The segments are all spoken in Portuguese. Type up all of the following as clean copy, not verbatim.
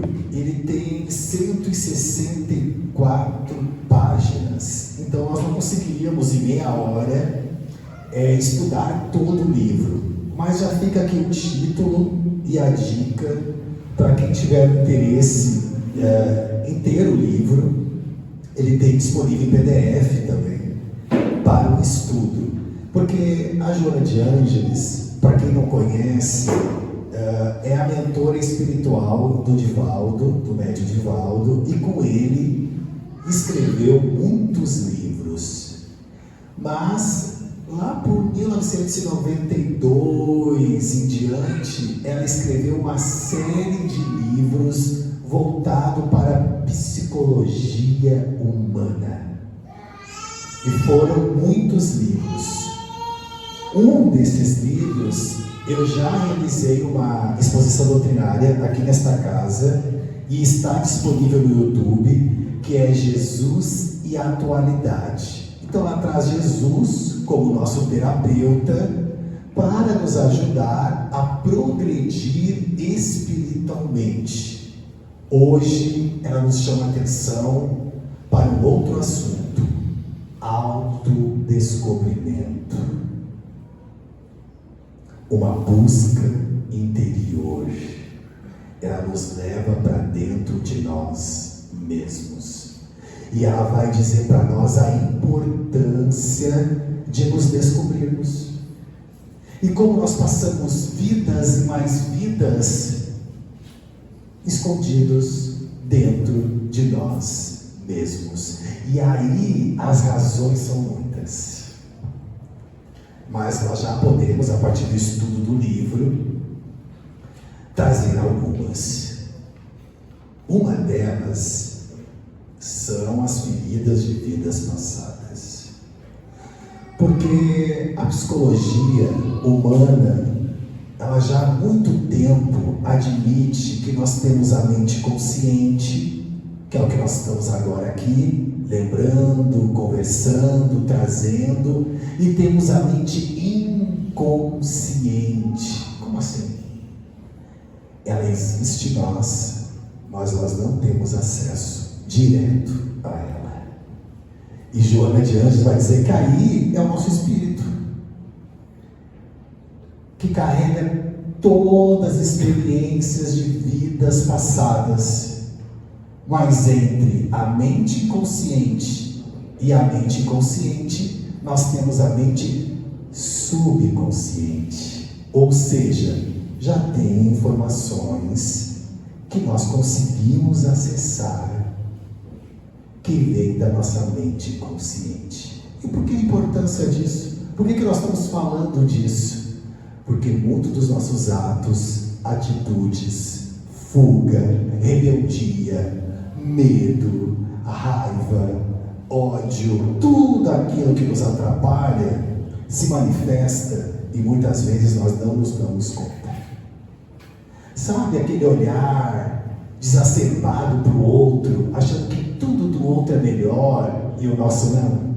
ele tem 164 páginas, então nós não conseguiríamos em meia hora estudar todo o livro, mas já fica aqui o título e a dica para quem tiver interesse em ter o livro. Ele tem disponível em PDF também para o estudo, porque a Joana de Ângeles, para quem não conhece, é a mentora espiritual do Divaldo, do médium Divaldo, e com ele escreveu muitos livros. Mas lá por 1992 em diante, ela escreveu uma série de livros voltado para a psicologia humana. E foram muitos livros. Um desses livros, eu já realizei uma exposição doutrinária aqui nesta casa e está disponível no YouTube, que é Jesus e a Atualidade. Então lá traz Jesus como nosso terapeuta para nos ajudar a progredir espiritualmente. Hoje ela nos chama a atenção para um outro assunto: autodescobrimento. Uma busca interior. Ela nos leva para dentro de nós mesmos. E ela vai dizer para nós a importância de nos descobrirmos. E como nós passamos vidas e mais vidas escondidos dentro de nós mesmos. E aí as razões são muitas. Mas nós já podemos, a partir do estudo do livro, trazer algumas. Uma delas são as feridas de vidas passadas. Porque a psicologia humana, ela já há muito tempo admite que nós temos a mente consciente, que é o que nós estamos agora aqui, lembrando, conversando, trazendo, e temos a mente inconsciente. Como assim? Ela existe em nós, mas nós não temos acesso direto a ela. E Joana de Ângeles vai dizer que aí é o nosso espírito, que carrega todas as experiências de vidas passadas. Mas entre a mente consciente e a mente inconsciente, nós temos a mente subconsciente. Ou seja, já tem informações que nós conseguimos acessar, que vem da nossa mente consciente. E por que a importância disso? Por que nós estamos falando disso? Porque muitos dos nossos atos, atitudes, fuga, rebeldia, medo, raiva, ódio, tudo aquilo que nos atrapalha se manifesta e muitas vezes nós não nos damos conta. Sabe aquele olhar exacerbado para o outro, achando que tudo do outro é melhor e o nosso não?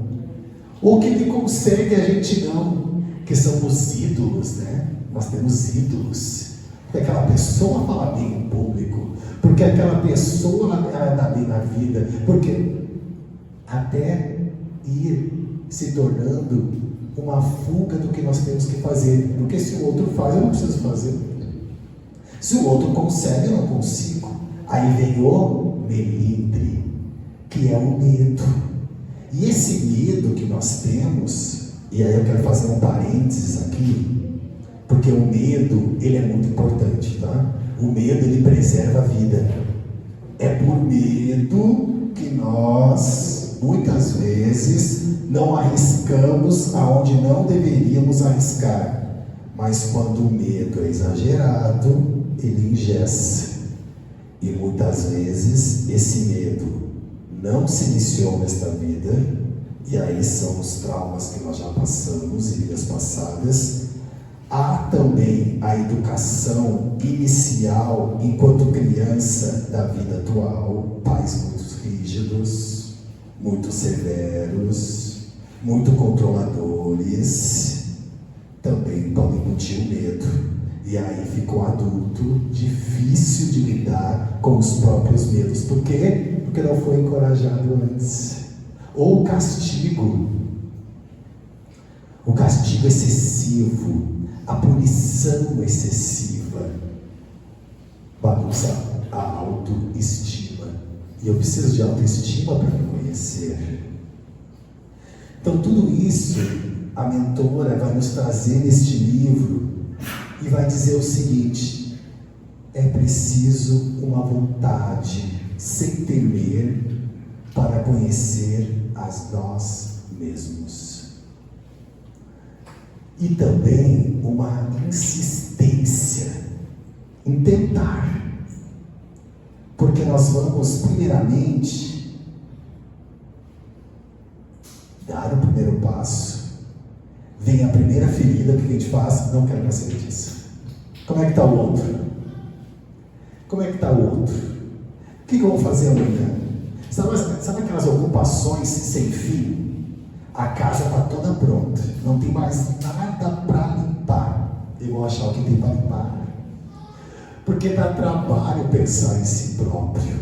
Ou que ele consegue, a gente não, que são os ídolos, né? Nós temos ídolos. Porque aquela pessoa fala bem em público, porque aquela pessoa ela dá bem na vida, porque até ir se tornando uma fuga do que nós temos que fazer. Porque se o outro faz, eu não preciso fazer. Se o outro consegue, eu não consigo. Aí vem o melindre, que é o medo. E esse medo que nós temos, e aí eu quero fazer um parênteses aqui, porque o medo, ele é muito importante, tá? O medo, ele preserva a vida. É por medo que nós, muitas vezes, não arriscamos aonde não deveríamos arriscar. Mas quando o medo é exagerado, ele engessa. E muitas vezes, esse medo não se iniciou nesta vida, e aí são os traumas que nós já passamos em vidas passadas. Há também a educação inicial, enquanto criança, da vida atual, pais muito rígidos, muito severos, muito controladores, também podem incutir o medo. E aí ficou adulto, difícil de lidar com os próprios medos. Por quê? Porque não foi encorajado antes. Ou o castigo excessivo, a punição excessiva, bagunça a autoestima. E eu preciso de autoestima para me conhecer. Então tudo isso a mentora vai nos trazer neste livro e vai dizer o seguinte: é preciso uma vontade sem temer para conhecer a nós mesmos. E também uma insistência em tentar. Porque nós vamos, primeiramente, dar o primeiro passo. Vem a primeira ferida, o que a gente faz? Não quero mais saber disso. Como é que está o outro? Como é que está o outro? O que eu vou fazer amanhã? Sabe aquelas ocupações sem fim? A casa está toda pronta, não tem mais nada para limpar. Eu vou achar o que tem para limpar. Porque dá trabalho pensar em si próprio.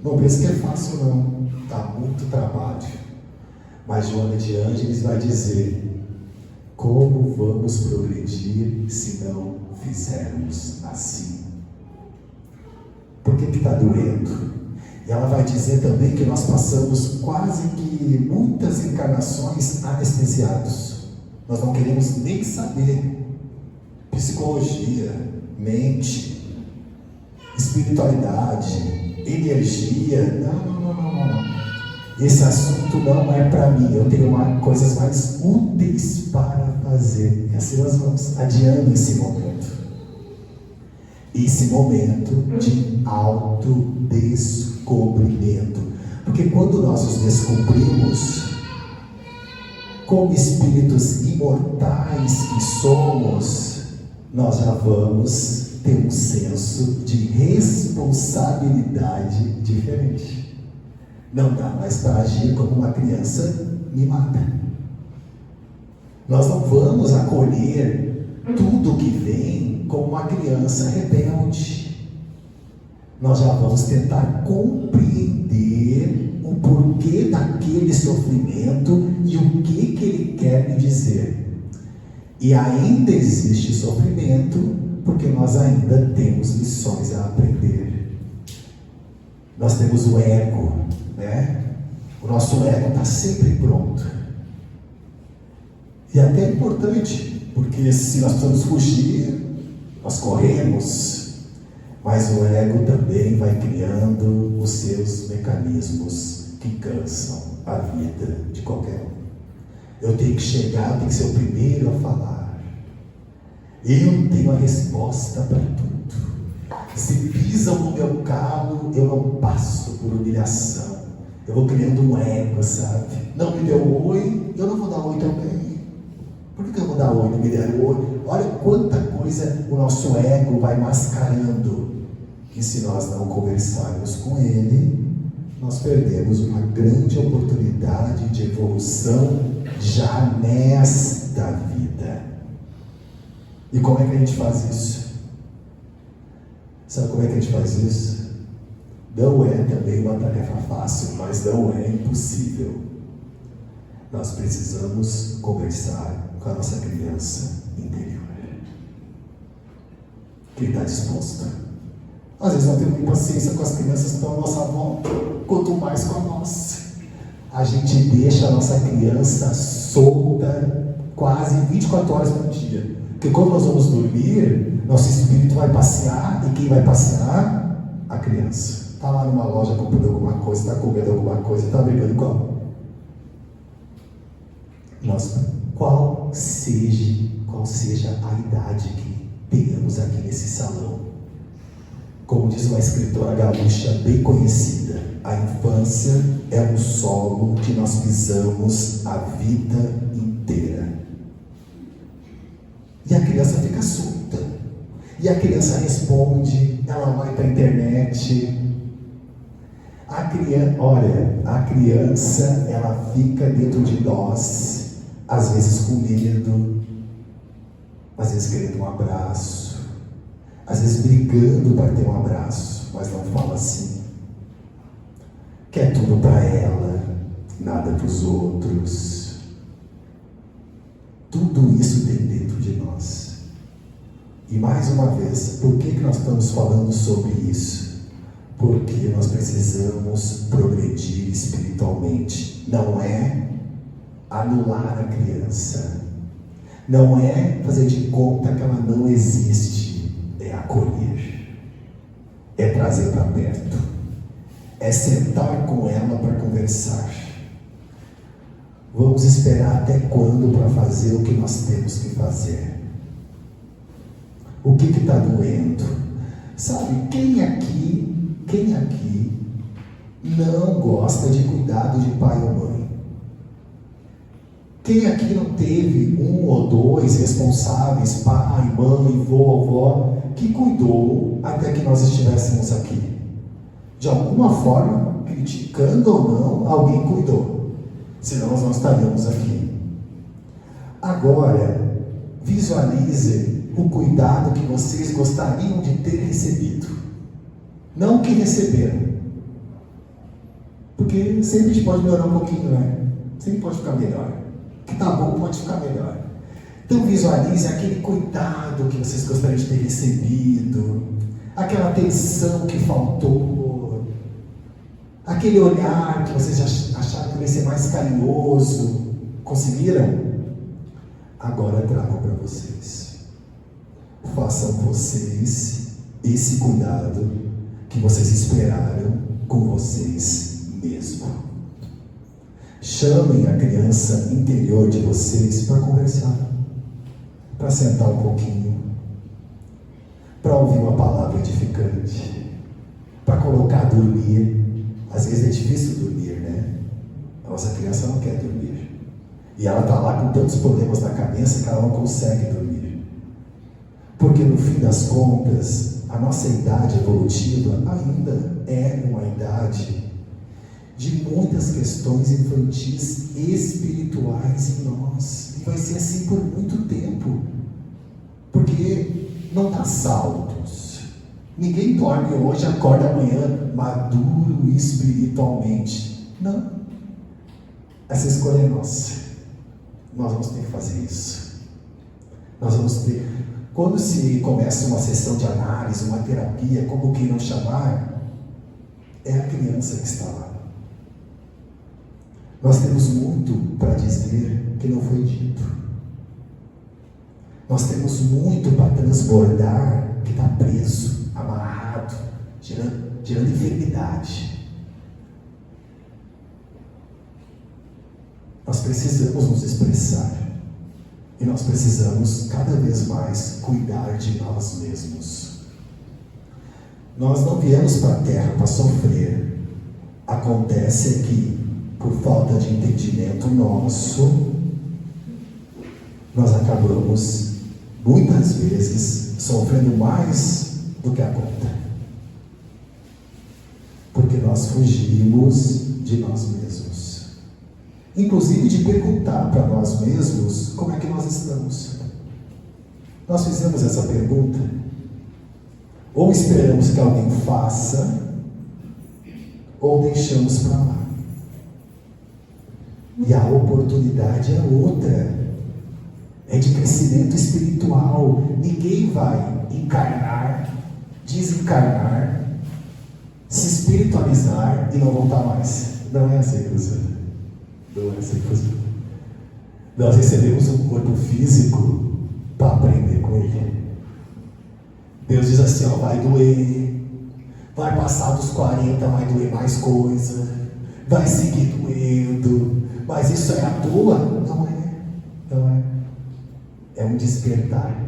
Não pense que é fácil não, dá muito trabalho. Mas Joana de Ângeles vai dizer: como vamos progredir se não fizermos assim? Por que está doendo? E ela vai dizer também que nós passamos quase que muitas encarnações anestesiados. Nós não queremos nem saber. Psicologia, mente, espiritualidade, energia. Não. Esse assunto não é para mim. Eu tenho coisas mais úteis para fazer. E assim nós vamos adiando esse momento. Esse momento de autodescobrimento. Porque quando nós nos descobrimos como espíritos imortais que somos, nós já vamos ter um senso de responsabilidade diferente. Não dá mais para agir como uma criança mimada. Nós não vamos acolher tudo que vem como uma criança rebelde. Nós já vamos tentar compreender o porquê daquele sofrimento e o que ele quer me dizer. E ainda existe sofrimento porque nós ainda temos lições a aprender. Nós temos o ego, né? O nosso ego está sempre pronto. E até é importante, porque se nós precisamos fugir, nós corremos, mas o ego também vai criando os seus mecanismos que cansam a vida de qualquer um. Eu tenho que chegar, eu tenho que ser o primeiro a falar. Eu tenho a resposta para tudo. Se pisam no meu calo, eu não passo por humilhação. Eu vou criando um ego, sabe? Não me deu oi, eu não vou dar oi também. Por que eu vou dar oi, não me deram oi? Olha quanta coisa o nosso ego vai mascarando. E se nós não conversarmos com ele, nós perdemos uma grande oportunidade de evolução já nesta vida. E como é que a gente faz isso? Sabe como é que a gente faz isso? Não é também uma tarefa fácil, mas não é impossível. Nós precisamos conversar com a nossa criança interior. Quem está disposto? Às vezes nós temos impaciência com as crianças que estão à nossa volta, quanto mais com a nossa. A gente deixa a nossa criança solta quase 24 horas por dia. Porque quando nós vamos dormir, nosso espírito vai passear, e quem vai passear? A criança. Está lá numa loja comprando alguma coisa, está comendo alguma coisa, está brincando com qual seja a idade que tenhamos aqui nesse salão. Como diz uma escritora gaúcha bem conhecida, a infância é um solo que nós pisamos a vida inteira. E a criança fica solta. E a criança responde, ela vai para a internet. A criança, ela fica dentro de nós, às vezes com medo, às vezes querendo um abraço, às vezes brigando para ter um abraço, mas não fala assim. Quer tudo para ela, nada para os outros. Tudo isso tem dentro de nós. E mais uma vez, por que nós estamos falando sobre isso? Porque nós precisamos progredir espiritualmente. Não é anular a criança. Não é fazer de conta que ela não existe. É acolher. É trazer para perto. É sentar com ela para conversar. Vamos esperar até quando para fazer o que nós temos que fazer? O que está doendo? Sabe, quem aqui não gosta de cuidado de pai ou mãe? Quem aqui não teve um ou dois responsáveis, pai, mãe, vovó, que cuidou até que nós estivéssemos aqui? De alguma forma, criticando ou não, alguém cuidou. Senão nós não estaríamos aqui. Agora, visualize o cuidado que vocês gostariam de ter recebido. Não o que receberam. Porque sempre a gente pode melhorar um pouquinho, né? Sempre pode ficar melhor. O que está bom pode ficar melhor. Então visualize aquele cuidado que vocês gostariam de ter recebido. Aquela atenção que faltou. Aquele olhar que vocês acharam que ia ser mais carinhoso. Conseguiram? Agora trago para vocês. Façam vocês esse cuidado que vocês esperaram com vocês mesmos. Chamem a criança interior de vocês para conversar, para sentar um pouquinho, para ouvir uma palavra edificante, para colocar a dormir. Às vezes é difícil dormir, né? A nossa criança não quer dormir. E ela está lá com tantos problemas na cabeça que ela não consegue dormir. Porque no fim das contas, a nossa idade evolutiva ainda é uma idade de muitas questões infantis espirituais em nós. E vai ser assim por muito tempo. Porque não dá saltos. Ninguém dorme hoje, acorda amanhã maduro espiritualmente. Não. Essa escolha é nossa. Nós vamos ter que fazer isso. Nós vamos ter. Quando se começa uma sessão de análise, uma terapia, como queiram chamar, é a criança que está lá. Nós temos muito para dizer que não foi dito. Nós temos muito para transbordar que está preso, amarrado, gerando enfermidade. Nós precisamos nos expressar. E nós precisamos cada vez mais cuidar de nós mesmos. Nós não viemos para a Terra para sofrer. Acontece que, por falta de entendimento nosso, nós acabamos, muitas vezes, sofrendo mais do que a conta. Porque nós fugimos de nós mesmos. Inclusive de perguntar para nós mesmos como é que nós estamos. Nós fizemos essa pergunta? Ou esperamos que alguém faça, ou deixamos para lá. E a oportunidade é outra. É de crescimento espiritual. Ninguém vai encarnar, desencarnar, se espiritualizar e não voltar mais. Não é assim que funciona. Não é assim que funciona. Nós recebemos um corpo físico para aprender com ele. Deus diz assim, ó, vai doer, vai passar dos 40, vai doer mais coisa, vai seguir doendo, mas isso é à toa? Não é, não é. É um despertar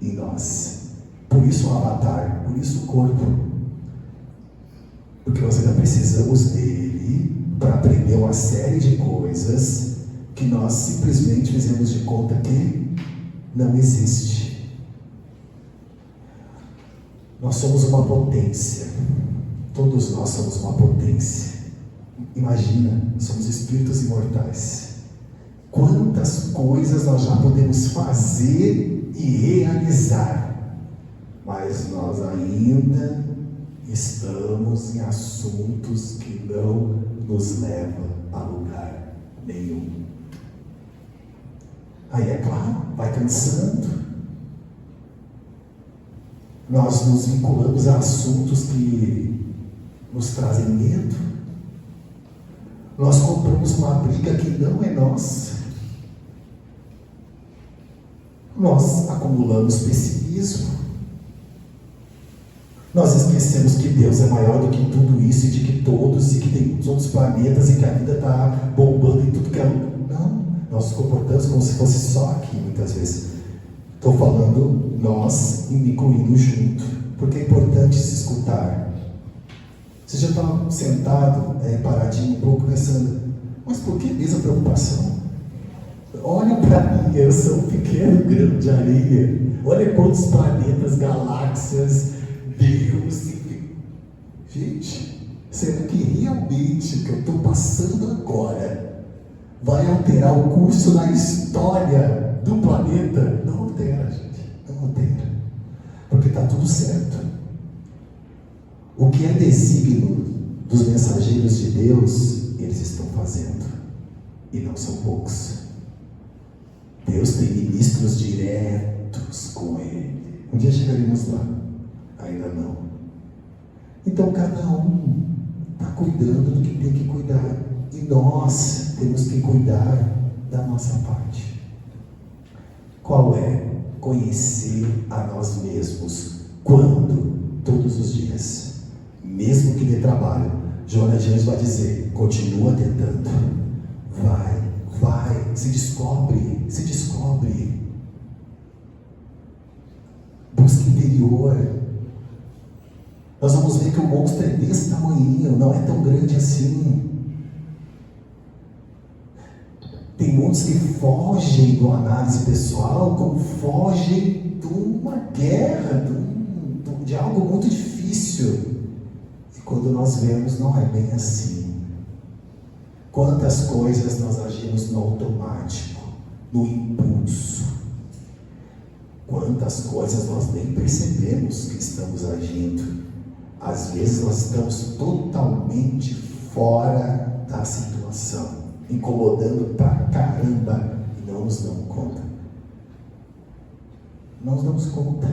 em nós. Por isso o avatar, por isso o corpo. Porque nós ainda precisamos dele para aprender uma série de coisas que nós simplesmente fizemos de conta que não existe. Nós somos uma potência. Todos nós somos uma potência. Imagina, somos espíritos imortais. Quantas coisas nós já podemos fazer e realizar mas nós ainda estamos em assuntos que não nos levam a lugar nenhum. Aí é claro, vai cansando. Nós nos vinculamos a assuntos que nos trazem medo. Nós compramos uma briga que não é nossa. Nós acumulamos pessimismo. Nós esquecemos que Deus é maior do que tudo isso, e de que todos, e que tem outros planetas, e que a vida está bombando em tudo que é lugar. Não, nós nos comportamos como se fosse só aqui, muitas vezes. Estou falando nós e me incluindo junto, porque é importante se escutar. Você já está sentado, paradinho um pouco, pensando, mas por que mesmo a preocupação? Olha para mim, eu sou um pequeno grão de areia. Olha quantos planetas, galáxias, Deus. Gente, será que realmente o que eu estou passando agora vai alterar o curso da história do planeta? Não altera, gente. Não altera. Porque está tudo certo. O que é desígnio dos mensageiros de Deus, eles estão fazendo. E não são poucos. Deus tem ministros diretos com Ele. Um dia chegaremos lá. Ainda não. Então cada um está cuidando do que tem que cuidar. E nós temos que cuidar da nossa parte. Qual é? Conhecer a nós mesmos. Quando? Todos os dias. Mesmo que dê trabalho. Joana de Anjos vai dizer, continua tentando. Vai, se descobre. Busca interior. Nós vamos ver que o monstro é desse tamanho, não é tão grande assim. Tem muitos que fogem da análise pessoal, como fogem de uma guerra, de algo muito difícil. E quando nós vemos, não é bem assim. Quantas coisas nós agimos no automático, no impulso. Quantas coisas nós nem percebemos que estamos agindo. Às vezes nós estamos totalmente fora da situação, incomodando pra caramba e não nos damos conta. Não nos damos conta.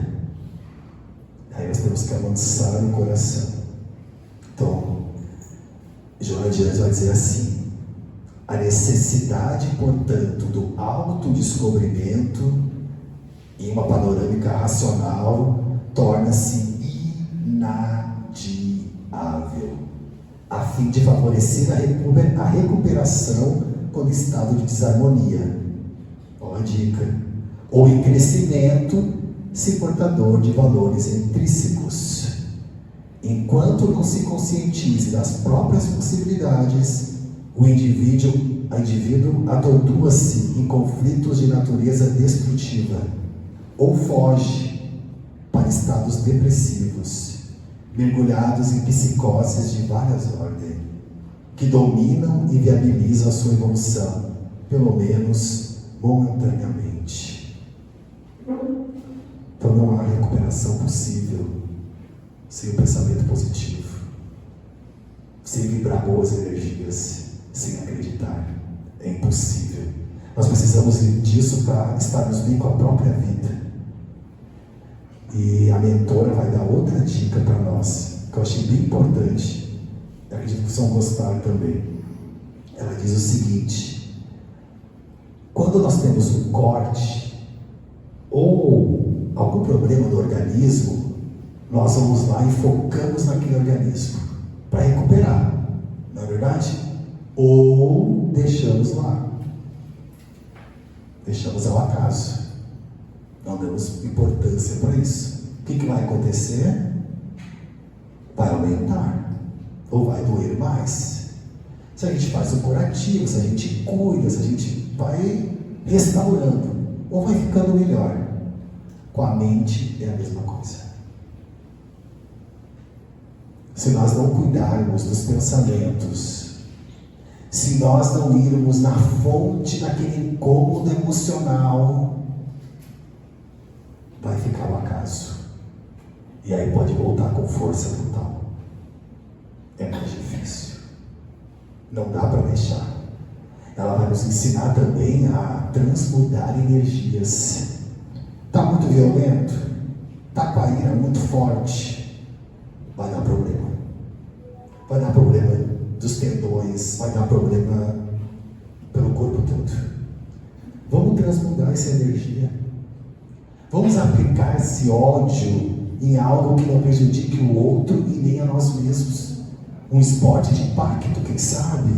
Aí nós temos que avançar no coração. Então, Joana de Anjos vai dizer assim: a necessidade, portanto, do autodescobrimento em uma panorâmica racional torna-se inadiável, a fim de favorecer a recuperação quando estado de desarmonia. Olha a dica. Ou em crescimento, se portador de valores intrínsecos. Enquanto não se conscientize das próprias possibilidades, o indivíduo atordoa-se em conflitos de natureza destrutiva, ou foge para estados depressivos, mergulhados em psicoses de várias ordens, que dominam e viabilizam a sua evolução, pelo menos momentaneamente. Então não há recuperação possível sem o pensamento positivo, sem vibrar boas energias, sem acreditar. É impossível. Nós precisamos disso para estarmos bem com a própria vida. E a mentora vai dar outra dica para nós, que eu achei bem importante. Eu acredito que vocês vão gostar também. Ela diz o seguinte: quando nós temos um corte ou algum problema no organismo, nós vamos lá e focamos naquele organismo para recuperar, não é verdade? Ou deixamos lá, deixamos ao acaso, não damos importância para isso. O que vai acontecer? Vai aumentar, ou vai doer mais. Se a gente faz o curativo, se a gente cuida, se a gente vai restaurando, ou vai ficando melhor. Com a mente é a mesma coisa. Se nós não cuidarmos dos pensamentos, se nós não irmos na fonte daquele incômodo emocional, vai ficar o acaso. E aí pode voltar com força total. É mais difícil. Não dá para deixar. Ela vai nos ensinar também a transmudar energias. Está muito violento? Está com a ira muito forte? Vai dar problema. Vai dar problema dos tendões, vai dar problema pelo corpo todo. Vamos transmudar essa energia. Vamos aplicar esse ódio em algo que não prejudique o outro e nem a nós mesmos. Um esporte de impacto, quem sabe?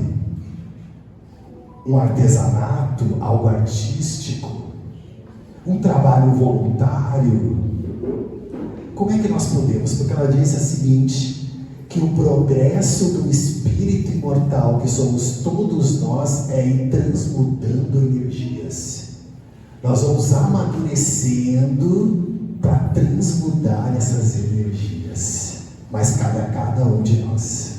Um artesanato, algo artístico, um trabalho voluntário. Como é que nós podemos? Porque ela diz a seguinte, que o progresso do espírito imortal que somos todos nós é ir transmudando energias. Nós vamos amadurecendo para transmudar essas energias, mas cabe a cada um de nós.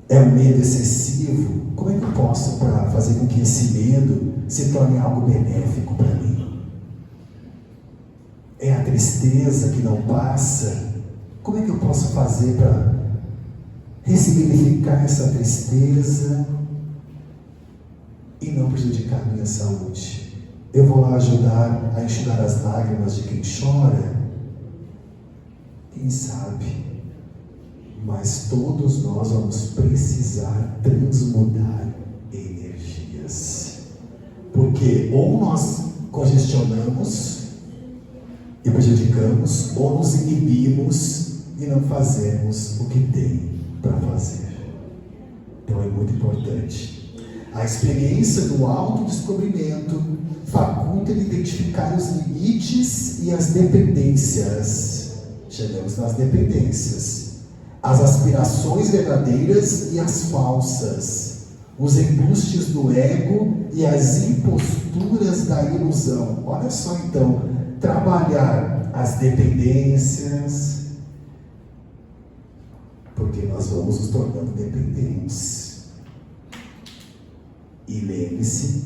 É um medo excessivo? Como é que eu posso para fazer com que esse medo se torne algo benéfico para mim? É a tristeza que não passa? Como é que eu posso fazer para ressignificar essa tristeza e não prejudicar a minha saúde? Eu vou lá ajudar a enxugar as lágrimas de quem chora? Quem sabe? Mas todos nós vamos precisar transmudar energias. Porque ou nós congestionamos e prejudicamos, ou nos inibimos e não fazemos o que tem para fazer. Então é muito importante. A experiência do autodescobrimento faculta de identificar os limites e as dependências. Chegamos nas dependências. As aspirações verdadeiras e as falsas, os embustes do ego e as imposturas da ilusão. Olha só então, trabalhar as dependências, porque nós vamos nos tornando dependentes. E lembre-se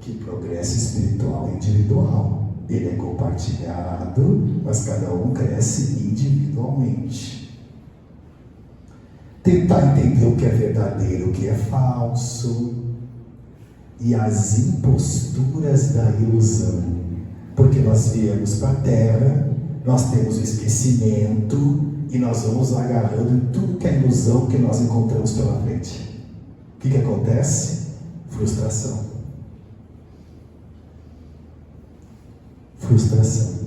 que progresso espiritual é individual, ele é compartilhado, mas cada um cresce individualmente. Tentar entender o que é verdadeiro, o que é falso, e as imposturas da ilusão, porque nós viemos para a Terra, nós temos o esquecimento, e nós vamos agarrando em tudo que é ilusão que nós encontramos pela frente. O que acontece? Frustração. Frustração.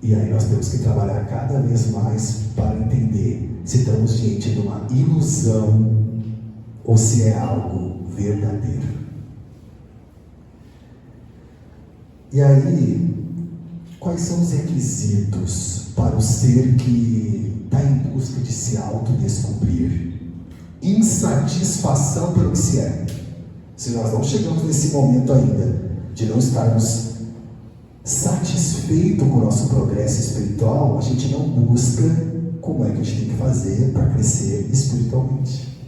E aí nós temos que trabalhar cada vez mais para entender se estamos diante de uma ilusão ou se é algo verdadeiro. E aí, quais são os requisitos para o ser que está em busca de se autodescobrir? Insatisfação pelo que se é. Se nós não chegamos nesse momento ainda, de não estarmos satisfeitos com o nosso progresso espiritual, a gente não busca como é que a gente tem que fazer para crescer espiritualmente.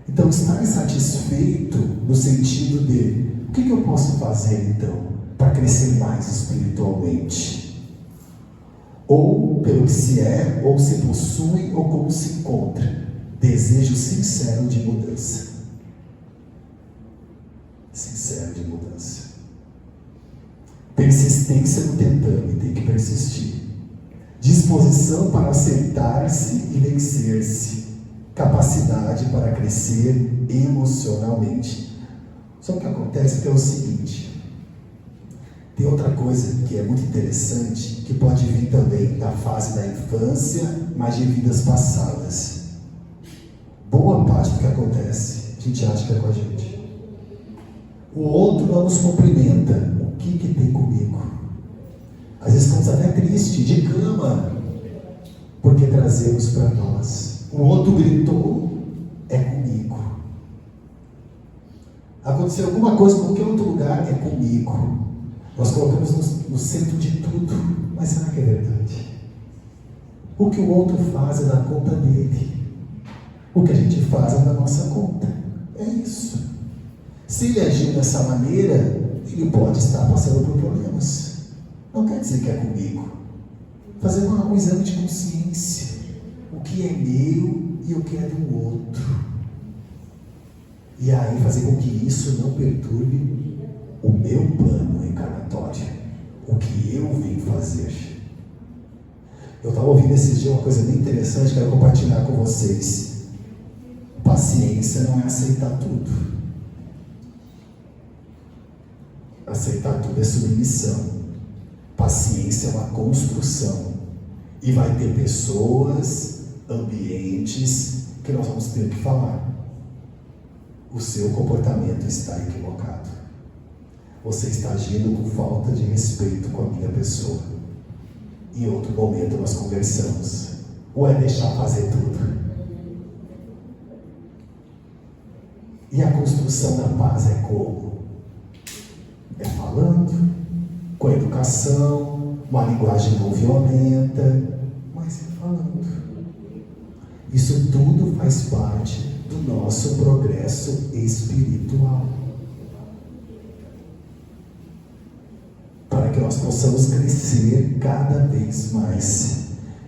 Então, estar insatisfeito no sentido de o que eu posso fazer então para crescer mais espiritualmente? Ou pelo que se é, ou se possui, ou como se encontra. Desejo sincero de mudança. Sincero de mudança. Persistência no tentame, tem que persistir. Disposição para aceitar-se e vencer-se. Capacidade para crescer emocionalmente. Só que o que acontece é o seguinte. Tem outra coisa que é muito interessante, que pode vir também da fase da infância, mas de vidas passadas. Boa parte do que acontece, a gente acha que é com a gente. O outro não nos cumprimenta. O que tem comigo? Às vezes ficamos até tristes, de cama, porque trazemos para nós. O outro gritou, é comigo. Aconteceu alguma coisa em qualquer outro lugar, é comigo. Nós colocamos no centro de tudo, mas será que é verdade? O que o outro faz é da conta dele. O que a gente faz é da nossa conta. É isso. Se ele agir dessa maneira, ele pode estar passando por problemas. Não quer dizer que é comigo. fazer um exame de consciência. O que é meu e o que é do outro. E aí fazer com que isso não perturbe o meu plano encarnatório. O que eu vim fazer. Eu estava ouvindo esses dias uma coisa bem interessante, quero compartilhar com vocês. Paciência não é aceitar tudo. Aceitar tudo é submissão. Paciência é uma construção. E vai ter pessoas, ambientes, que nós vamos ter que falar. O seu comportamento está equivocado. Você está agindo com falta de respeito com a minha pessoa. Em outro momento nós conversamos. Ou é deixar fazer tudo? E a construção da paz é como? É falando, com a educação, uma linguagem não violenta, mas é falando. Isso tudo faz parte do nosso progresso espiritual. Para que nós possamos crescer cada vez mais.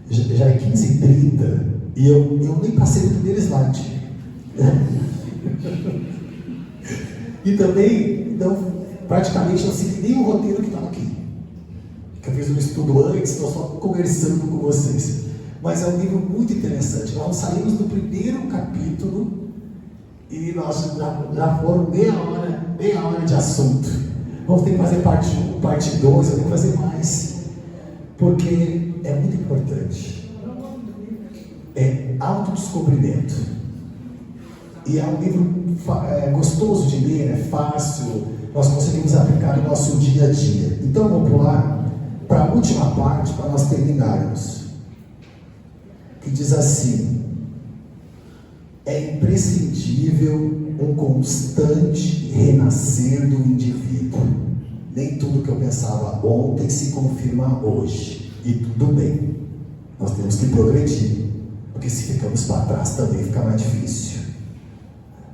Já é 15h30 e eu nem passei no primeiro slide. E também, praticamente não segui nem o roteiro que estava aqui. Que eu fiz um estudo antes, estou só conversando com vocês. Mas é um livro muito interessante. Nós saímos do primeiro capítulo e nós já foram meia hora de assunto. Vamos ter que fazer parte 1, parte 2, vamos ter que fazer mais. Porque é muito importante. É autodescobrimento. E é um livro gostoso de ler, é fácil, nós conseguimos aplicar no nosso dia a dia. Então vamos pular para a última parte para nós terminarmos. Que diz assim: é imprescindível um constante renascer do indivíduo. Nem tudo que eu pensava ontem se confirma hoje. E tudo bem. Nós temos que progredir. Porque se ficamos para trás também fica mais difícil.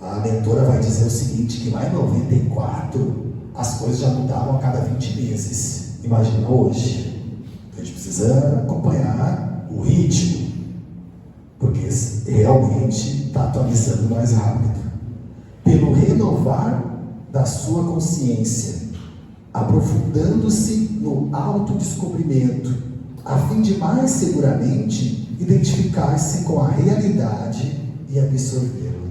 A mentora vai dizer o seguinte, que lá em 94 as coisas já mudavam a cada 20 meses. Imagina hoje. A gente precisa acompanhar o ritmo. Porque realmente está atualizando mais rápido. Pelo renovar da sua consciência, aprofundando-se no autodescobrimento, a fim de mais seguramente identificar-se com a realidade e absorvê-la.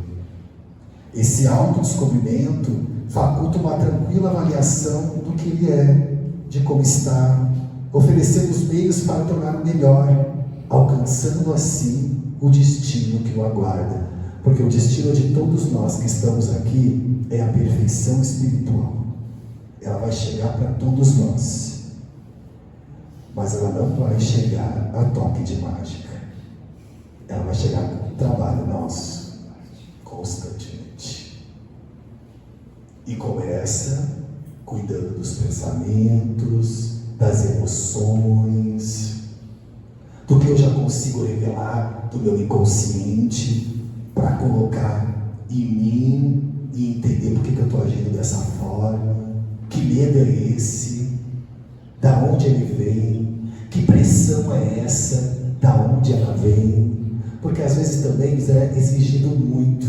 Esse autodescobrimento faculta uma tranquila avaliação do que ele é, de como está, oferecendo os meios para tornar melhor, alcançando assim o destino que o aguarda. Porque o destino de todos nós que estamos aqui é a perfeição espiritual. Ela vai chegar para todos nós. Mas ela não vai chegar a toque de mágica. Ela vai chegar com o trabalho nosso, constantemente. E começa cuidando dos pensamentos, das emoções, do que eu já consigo revelar do meu inconsciente, para colocar em mim e entender por que eu estou agindo dessa forma, que medo é esse, da onde ele vem, que pressão é essa, da onde ela vem, porque às vezes também é exigido muito,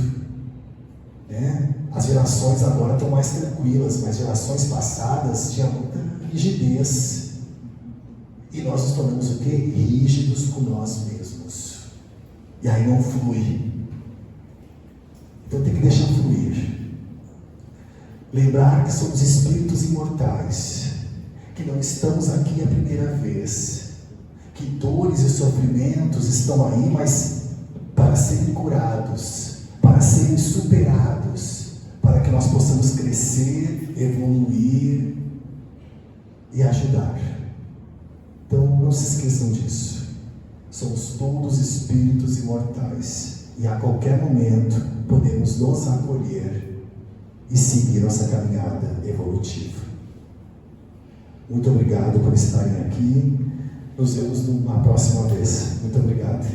né? As gerações agora estão mais tranquilas, mas gerações passadas tinham muita rigidez. E nós nos tornamos o quê? Rígidos com nós mesmos. E aí não flui. Então tem que deixar fluir. Lembrar que somos espíritos imortais. Que não estamos aqui a primeira vez. Que dores e sofrimentos estão aí, mas para serem curados, para serem superados, para que nós possamos crescer, evoluir e ajudar. Então não se esqueçam disso. Somos todos espíritos imortais e a qualquer momento podemos nos acolher e seguir nossa caminhada evolutiva. Muito obrigado por estarem aqui. Nos vemos numa próxima vez. Muito obrigado.